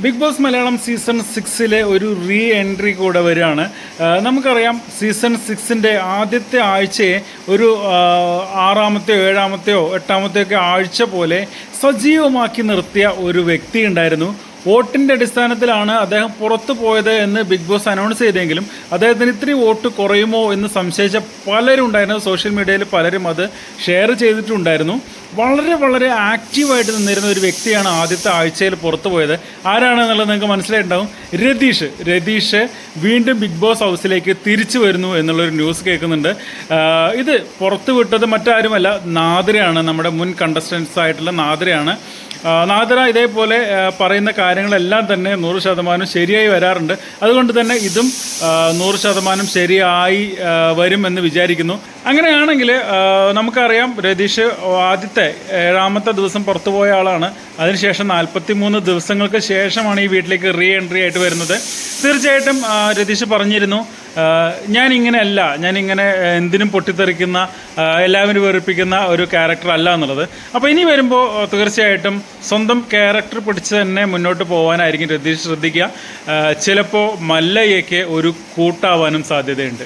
Big boss Malayalam season 6 ഒരു re entry കൂടെ വരികയാണ്. നമുക്കറിയാം സീസൺ 6 ആദ്യത്തെ ആഴ്ചയെ ഒരു 6-മത്തെയോ 7-മത്തെയോ 8-മത്തെയോ ഒക്കെ ആഴ്ച പോലെ സജീവമാക്കി നിർത്തിയ ഒരു വ്യക്തി ഉണ്ടായിരുന്നു. വോട്ടിൻ്റെ അടിസ്ഥാനത്തിലാണ് അദ്ദേഹം പുറത്തു പോയത് എന്ന് ബിഗ് ബോസ് അനൗൺസ് ചെയ്തെങ്കിലും അദ്ദേഹത്തിന് ഇത്തിരി വോട്ട് കുറയുമോ എന്ന് സംശയിച്ച പലരും ഉണ്ടായിരുന്നു. സോഷ്യൽ മീഡിയയിൽ പലരും അത് ഷെയർ ചെയ്തിട്ടുണ്ടായിരുന്നു. വളരെ ആക്റ്റീവായിട്ട് നിന്നിരുന്ന ഒരു വ്യക്തിയാണ് ആദ്യത്തെ ആഴ്ചയിൽ പുറത്തു പോയത്. ആരാണെന്നുള്ളത് നിങ്ങൾക്ക് മനസ്സിലായിട്ടുണ്ടാവും. രതീഷ് വീണ്ടും ബിഗ് ബോസ് ഹൗസിലേക്ക് തിരിച്ചു വരുന്നു എന്നുള്ളൊരു ന്യൂസ് കേൾക്കുന്നുണ്ട്. ഇത് പുറത്തു വിട്ടത് മറ്റാരുമല്ല, നാദിരയാണ്. നമ്മുടെ മുൻ കണ്ടസ്റ്റൻസ് ആയിട്ടുള്ള നാദിരയാണ്. നാദിര ഇതേപോലെ പറയുന്ന കാര്യങ്ങളെല്ലാം തന്നെ 100% ശരിയായി വരാറുണ്ട്. അതുകൊണ്ട് തന്നെ ഇതും 100% ശരിയായി വരുമെന്ന് വിചാരിക്കുന്നു. അങ്ങനെയാണെങ്കിൽ നമുക്കറിയാം രതീഷ് ആദ്യത്തെ 7-മത്തെ ദിവസം പുറത്തു പോയ ആളാണ്. അതിനുശേഷം 43 ദിവസങ്ങൾക്ക് ശേഷമാണ് ഈ വീട്ടിലേക്ക് റീ എൻട്രി ആയിട്ട് വരുന്നത്. തീർച്ചയായിട്ടും രതീഷ് പറഞ്ഞിരുന്നു, ഞാനിങ്ങനെ എന്തിനും പൊട്ടിത്തെറിക്കുന്ന, എല്ലാവരും വെറുപ്പിക്കുന്ന ഒരു ക്യാരക്ടർ അല്ല എന്നുള്ളത്. അപ്പോൾ ഇനി വരുമ്പോൾ തീർച്ചയായിട്ടും സ്വന്തം ക്യാരക്ടർ പിടിച്ച് തന്നെ മുന്നോട്ട് പോകാനായിരിക്കും രതീഷ് ശ്രദ്ധിക്കുക. ചിലപ്പോൾ മല്ലയ്യയ്ക്ക് ഒരു കൂട്ടാവാനും സാധ്യതയുണ്ട്.